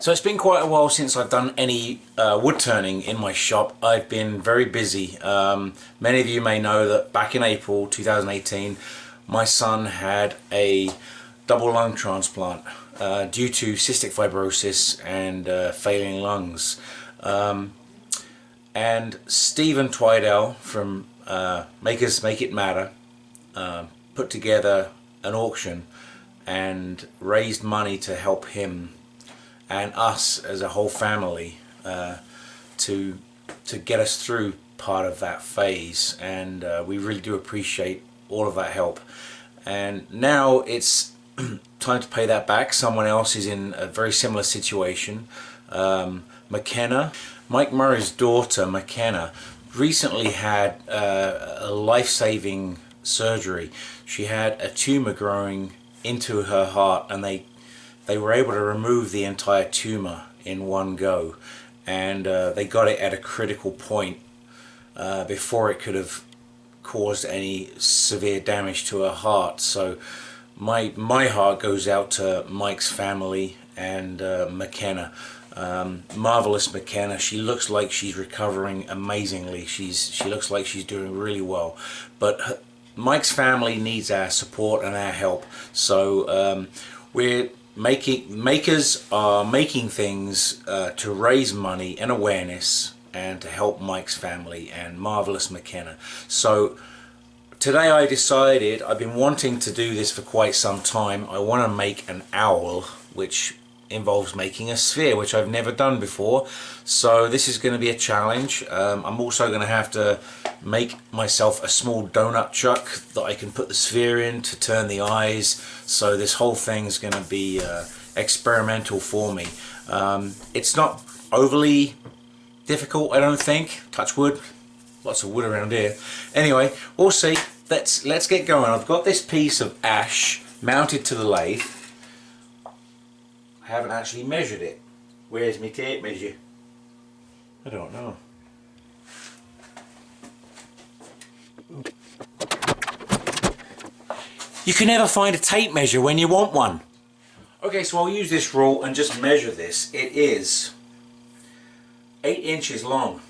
So it's been quite a while since I've done any wood turning in my shop. I've been very busy. Many of you may know that back in April 2018 my son had a double lung transplant due to cystic fibrosis and failing lungs. And Stephen Twidell from Makers Make It Matter put together an auction and raised money to help him and us as a whole family to get us through part of that phase, and we really do appreciate all of that help. And now it's time to pay that back. Someone else is in a very similar situation. McKenna, Mike Murray's daughter McKenna, recently had a life-saving surgery. She had a tumor growing into her heart, and they were able to remove the entire tumor in one go, and they got it at a critical point before it could have caused any severe damage to her heart. So my heart goes out to Mike's family and McKenna. Marvelous McKenna. She looks like she's recovering amazingly. She looks like she's doing really well, but Mike's family needs our support and our help. So makers are making things to raise money and awareness and to help Mike's family and Marvelous McKenna. So today I decided, I've been wanting to do this for quite some time. I want to make an owl, which involves making a sphere, which I've never done before. So this is going to be a challenge. I'm also going to have to make myself a small donut chuck that I can put the sphere in to turn the eyes. So this whole thing's going to be experimental for me. It's not overly difficult, I don't think. Touch wood. Lots of wood around here. Anyway, we'll see. Let's get going. I've got this piece of ash mounted to the lathe. I haven't actually measured it. Where's my tape measure? I don't know. You can never find a tape measure when you want one. Okay, so I'll use this rule and just measure this. It is 8 inches long.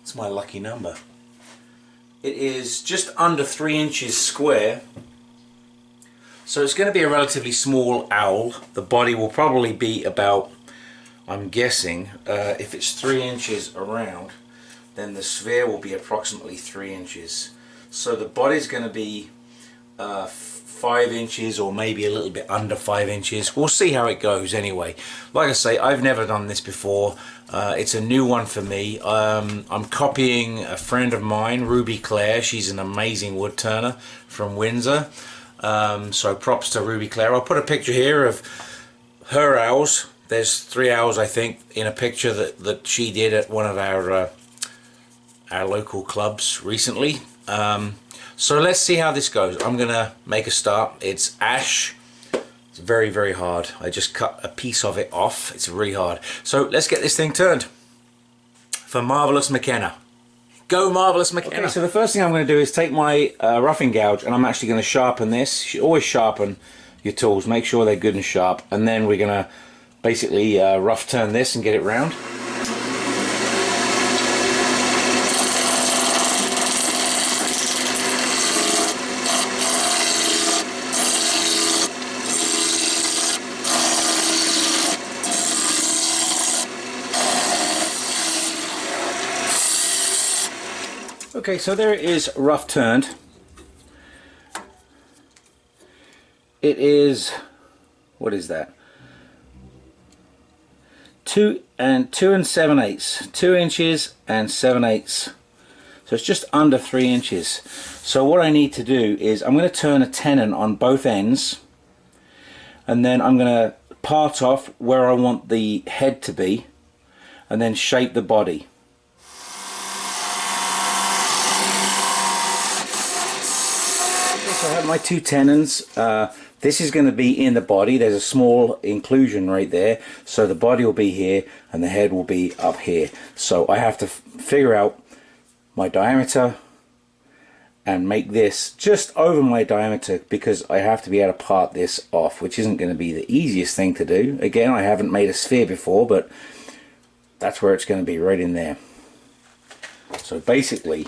It's my lucky number. It is just under 3 inches square. So it's going to be a relatively small owl. The body will probably be about, I'm guessing, if it's 3 inches around, then the sphere will be approximately 3 inches. So the body's going to be 5 inches or maybe a little bit under 5 inches. We'll see how it goes anyway. Like I say, I've never done this before. It's a new one for me. I'm copying a friend of mine, Ruby Claire. She's an amazing wood turner from Windsor. So props to Ruby Claire. I'll put a picture here of her owls. There's 3 owls, I think, in a picture that she did at one of our local clubs recently. So let's see how this goes. I'm gonna make a start. It's ash. It's very, very hard. I just cut a piece of it off. It's really hard. So let's get this thing turned for Marvelous McKenna. Go Marvelous McKenna. Okay, so the first thing I'm going to do is take my roughing gouge, and I'm actually going to sharpen this. You should always sharpen your tools. Make sure they're good and sharp. And then we're going to basically rough turn this and get it round. Okay, so there it is, rough turned. It is, what is that? 2 7/8, 2 inches and 7/8. So it's just under 3 inches. So what I need to do is I'm going to turn a tenon on both ends, and then I'm going to part off where I want the head to be, and then shape the body. So I have my 2 tenons. This is going to be in the body. There's a small inclusion right there, so the body will be here and the head will be up here. So I have to figure out my diameter and make this just over my diameter, because I have to be able to part this off, which isn't going to be the easiest thing to do. Again, I haven't made a sphere before, but that's where it's going to be, right in there. So basically,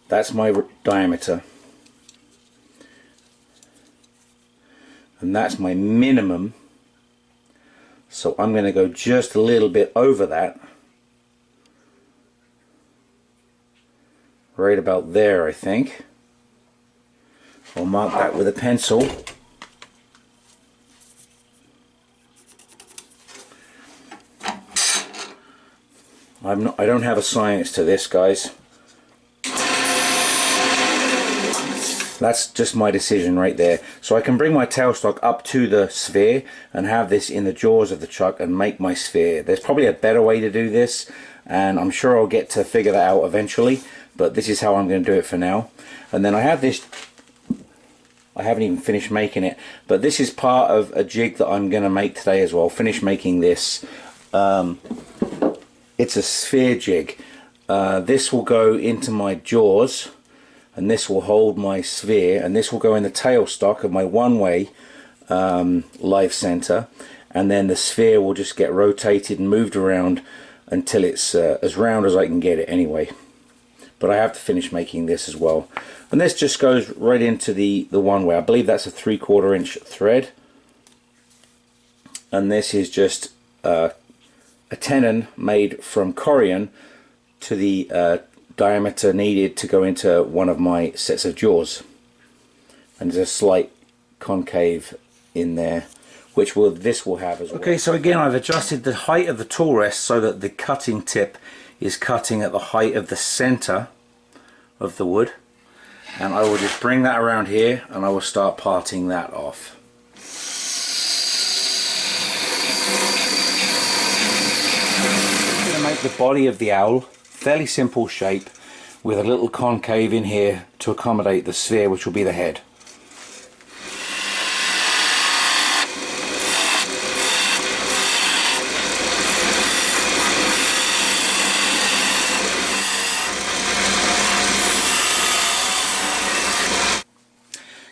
that's my diameter, and that's my minimum. So I'm going to go just a little bit over that, right about there, I think. I'll mark that with a pencil. I don't have a science to this, guys. That's just my decision right there. So I can bring my tailstock up to the sphere and have this in the jaws of the chuck and make my sphere. There's probably a better way to do this, and I'm sure I'll get to figure that out eventually, but this is how I'm going to do it for now. And then I have this, I haven't even finished making it, but this is part of a jig that I'm going to make today as well. Finish making this. It's a sphere jig. This will go into my jaws, and this will hold my sphere, and this will go in the tailstock of my one-way live center, and then the sphere will just get rotated and moved around until it's as round as I can get it anyway. But I have to finish making this as well. And this just goes right into the one-way. I believe that's a 3/4 inch thread, and this is just a tenon made from corian to the diameter needed to go into one of my sets of jaws, and there's a slight concave in there, which this will have as well. Okay, so again, I've adjusted the height of the tool rest so that the cutting tip is cutting at the height of the center of the wood, and I will just bring that around here and I will start parting that off. I'm going to make the body of the owl fairly simple shape, with a little concave in here to accommodate the sphere, which will be the head.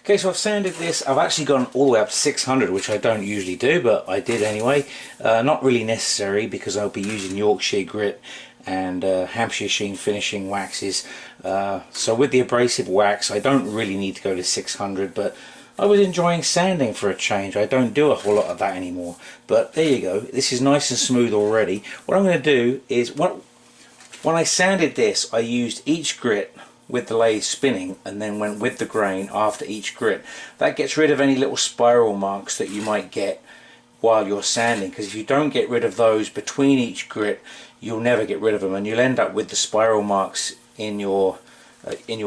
Okay, so I've sanded this. I've actually gone all the way up to 600, which I don't usually do, but I did anyway. Not really necessary, because I'll be using Yorkshire grit and Hampshire sheen finishing waxes. So with the abrasive wax, I don't really need to go to 600, but I was enjoying sanding for a change. I don't do a whole lot of that anymore. But there you go. This is nice and smooth already. What I'm going to do is, when I sanded this, I used each grit with the lathe spinning, and then went with the grain after each grit. That gets rid of any little spiral marks that you might get while you're sanding, because if you don't get rid of those between each grit, you'll never get rid of them, and you'll end up with the spiral marks in your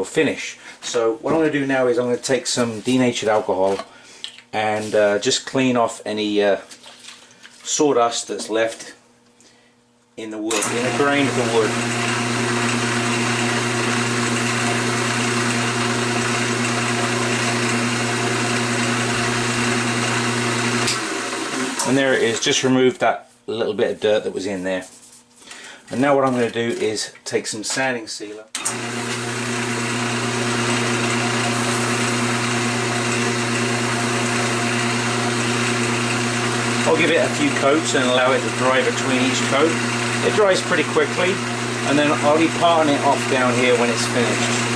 finish. So what I'm going to do now is I'm going to take some denatured alcohol and just clean off any sawdust that's left in the wood, in the grain of the wood. And there it is, just removed that little bit of dirt that was in there. And now what I'm going to do is take some sanding sealer. I'll give it a few coats and allow it to dry between each coat. It dries pretty quickly, and then I'll be parting it off down here when it's finished.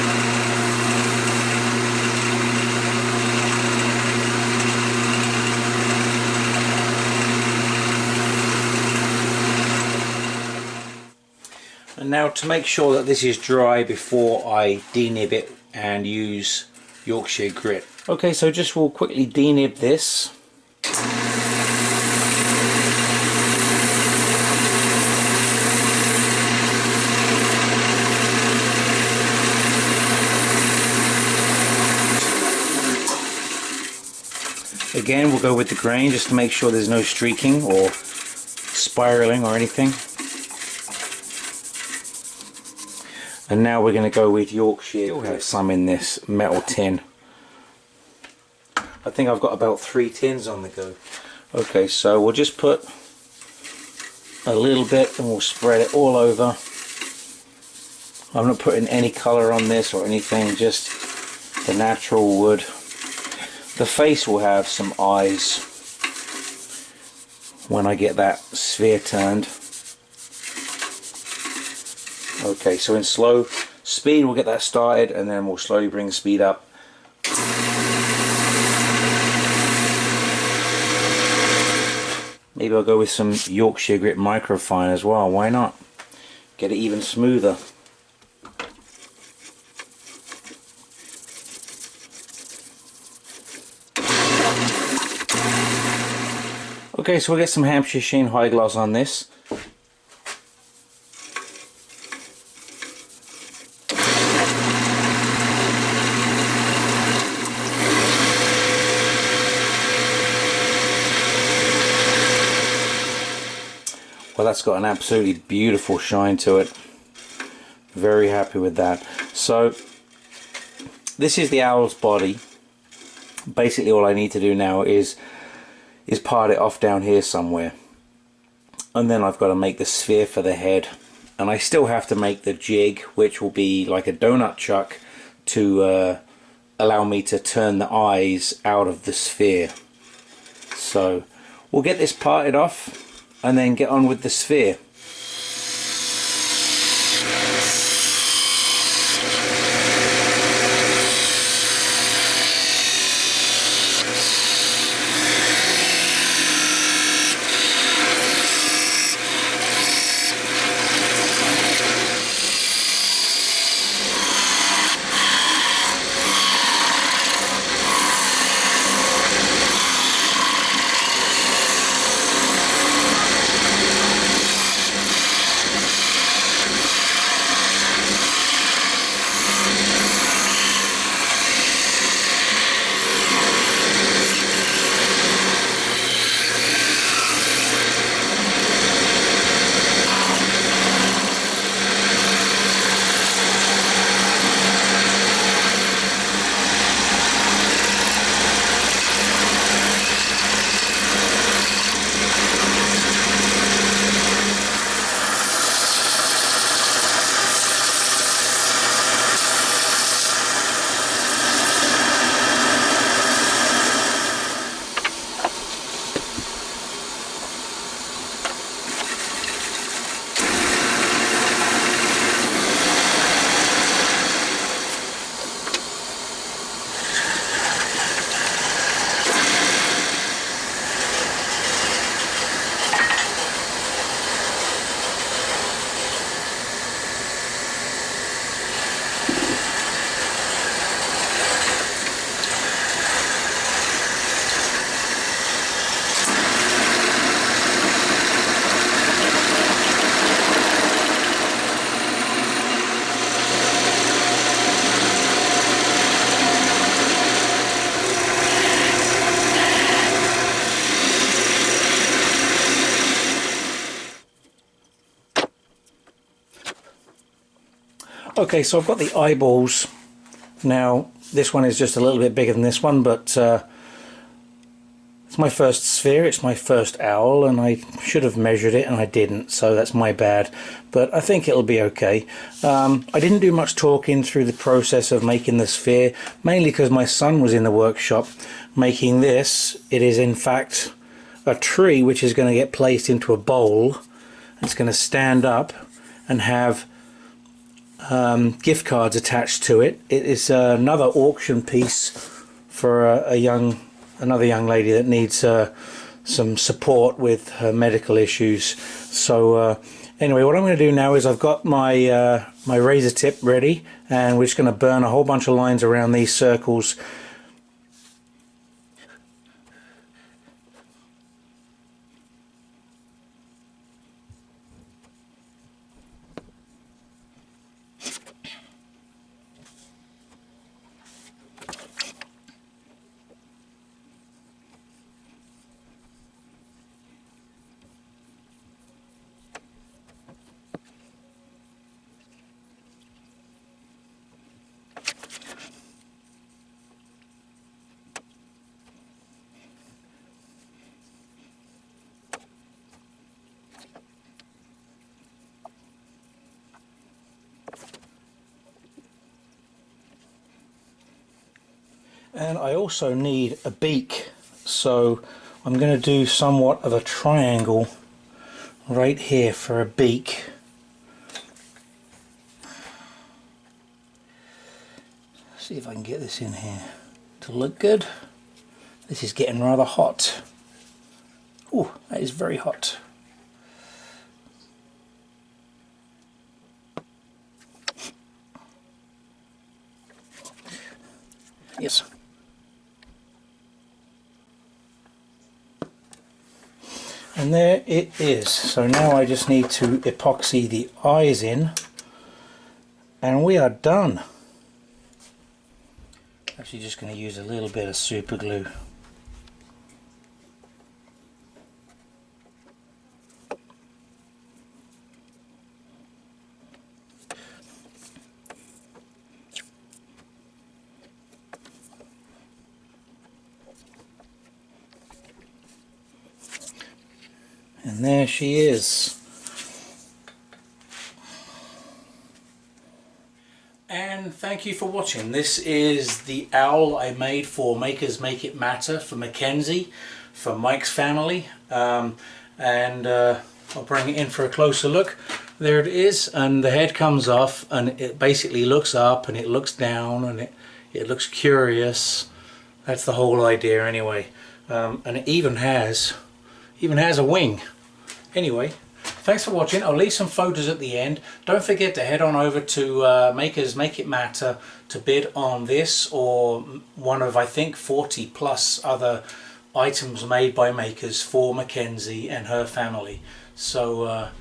And now, to make sure that this is dry before I denib it and use Yorkshire grit. Okay, so just we'll quickly denib this. Again, we'll go with the grain just to make sure there's no streaking or spiraling or anything. And now we're going to go with Yorkshire. Still have some in this metal tin. I think I've got about 3 tins on the go. Okay, so we'll just put a little bit and we'll spread it all over I'm not putting any colour on this or anything, just the natural wood. The face will have some eyes when I get that sphere turned. Okay, so in slow speed we'll get that started, and then we'll slowly bring the speed up. Maybe I'll go with some Yorkshire Grit Microfine as well, why not? Get it even smoother. Okay, so we'll get some Hampshire Sheen High Gloss on this. Well, that's got an absolutely beautiful shine to it. Very happy with that. So this is the owl's body. Basically all I need to do now is part it off down here somewhere, and then I've got to make the sphere for the head, and I still have to make the jig, which will be like a donut chuck to allow me to turn the eyes out of the sphere. So we'll get this parted off and then get on with the sphere. Okay, so I've got the eyeballs. Now this one is just a little bit bigger than this one, but it's my first sphere, it's my first owl, and I should have measured it and I didn't, so that's my bad, but I think it'll be okay. I didn't do much talking through the process of making the sphere, mainly because my son was in the workshop making this. It is in fact a tree which is going to get placed into a bowl. It's going to stand up and have gift cards attached to it. It is another auction piece for another young lady that needs some support with her medical issues. So anyway, what I'm going to do now is I've got my my razor tip ready, and we're just going to burn a whole bunch of lines around these circles. And I also need a beak, so I'm going to do somewhat of a triangle right here for a beak. See if I can get this in here to look good. This is getting rather hot. Oh, that is very hot. Yes. And there it is. So now I just need to epoxy the eyes in and we are done. Actually just going to use a little bit of super glue. And there she is. And thank you for watching. This is the owl I made for Makers Make It Matter for Mackenzie, for Mike's family. I'll bring it in for a closer look. There it is, and the head comes off and it basically looks up and it looks down and it looks curious. That's the whole idea anyway. And it even has a wing. Anyway, thanks for watching. I'll leave some photos at the end. Don't forget to head on over to Makers Make It Matter to bid on this or one of, I think, 40 plus other items made by makers for Mackenzie and her family. So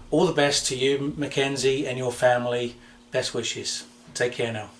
all the best to you, Mackenzie, and your family. Best wishes. Take care now.